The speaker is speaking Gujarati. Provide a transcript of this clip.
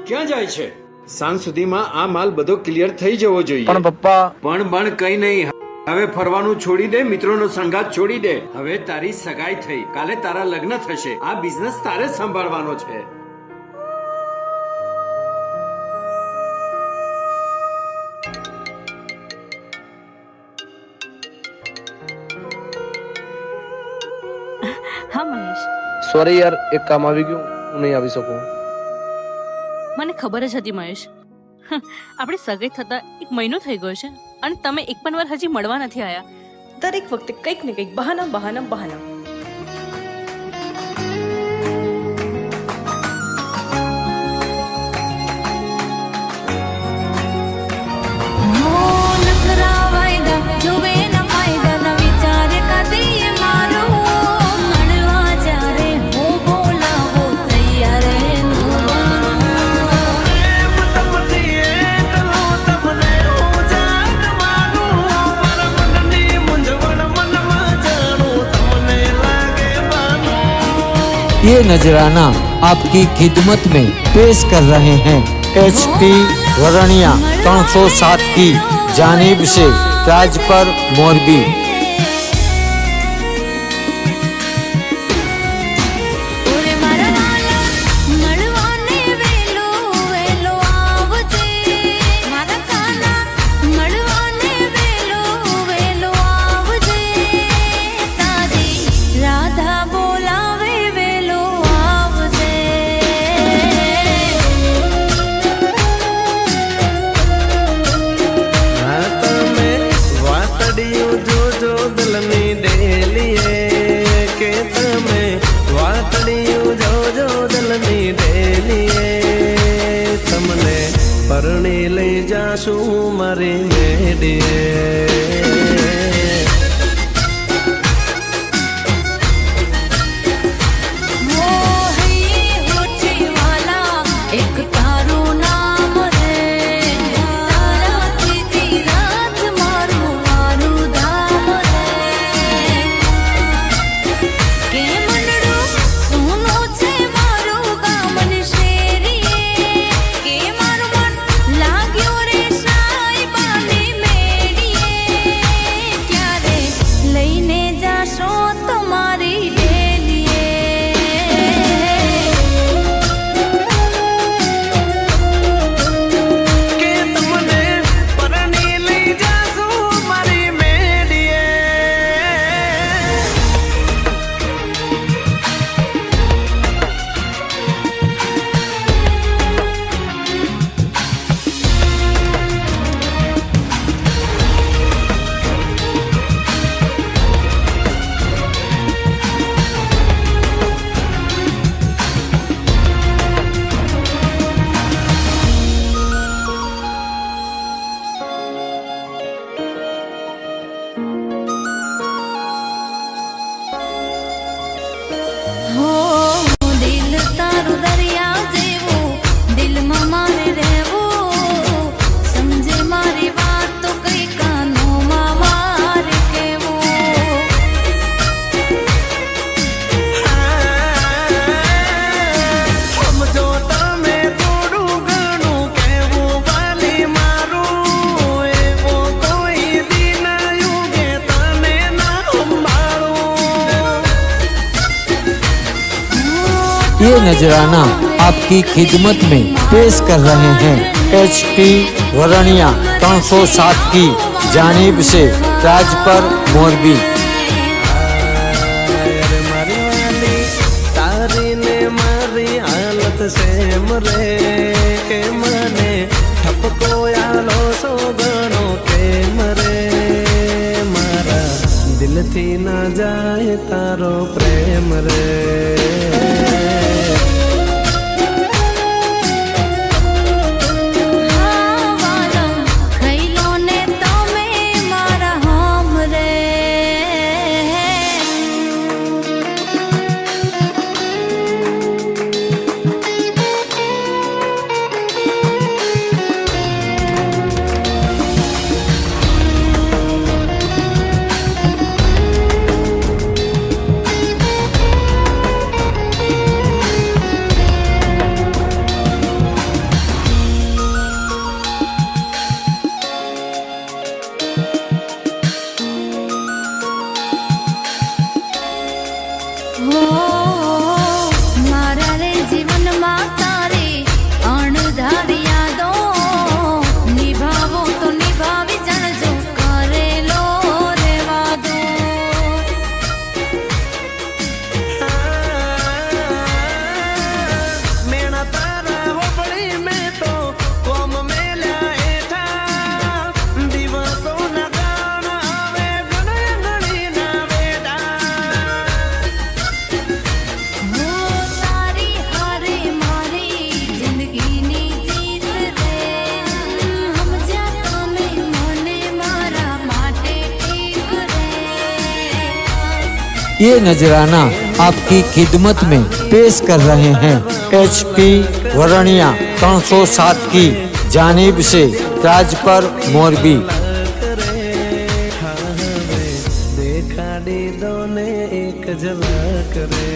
ક્યાં જાય છે? સાંજ સુધીમાં આ માલ બધો ક્લિયર થઈ જવો જોઈએ. પણ પપ્પા પણ કઈ નહીં. હવે ફરવાનું છોડી દે, મિત્રોનો સંગાત છોડી દે. હવે તારી સગાઈ થઈ, કાલે તારા લગ્ન થશે. આ બિઝનેસ તારે જ સંભાળવાનો છે. હા મહેશ, સોરી યાર, એક કામ આવી ગયું, હું નહીં આવી શકું. મને ખબર જ હતી મહેશ. આપણે સગાઈ થતા 1 મહિનો થઈ ગયો છે અને તમે એક પણ વાર હજી મળવા નથી આયા. દરેક વખતે કંઈક ને કંઈક બહાના બહાના બહાના. ये नजराना आपकी खिदमत में पेश कर रहे हैं HP वरणिया 307 की जानिब से राजपर मोरबी. પરણી લઈ જાશું મારી મેડીએ. ये नजराना आपकी खिदमत में पेश कर रहे हैं HP वरणिया 307 की जानिब से राजपर मोरबी. તારી ને મારી હાલત સેમ રે કે મને ઠપકો આલો સો ગણો કેમ રે. મારા દિલથી ના જાય તારો પ્રેમ રે. ये नजराना आपकी खिदमत में पेश कर रहे हैं HP वरणिया 307 की जानिब से राजपर मोरबी। દેખાડી દો ને એક ઝલક રે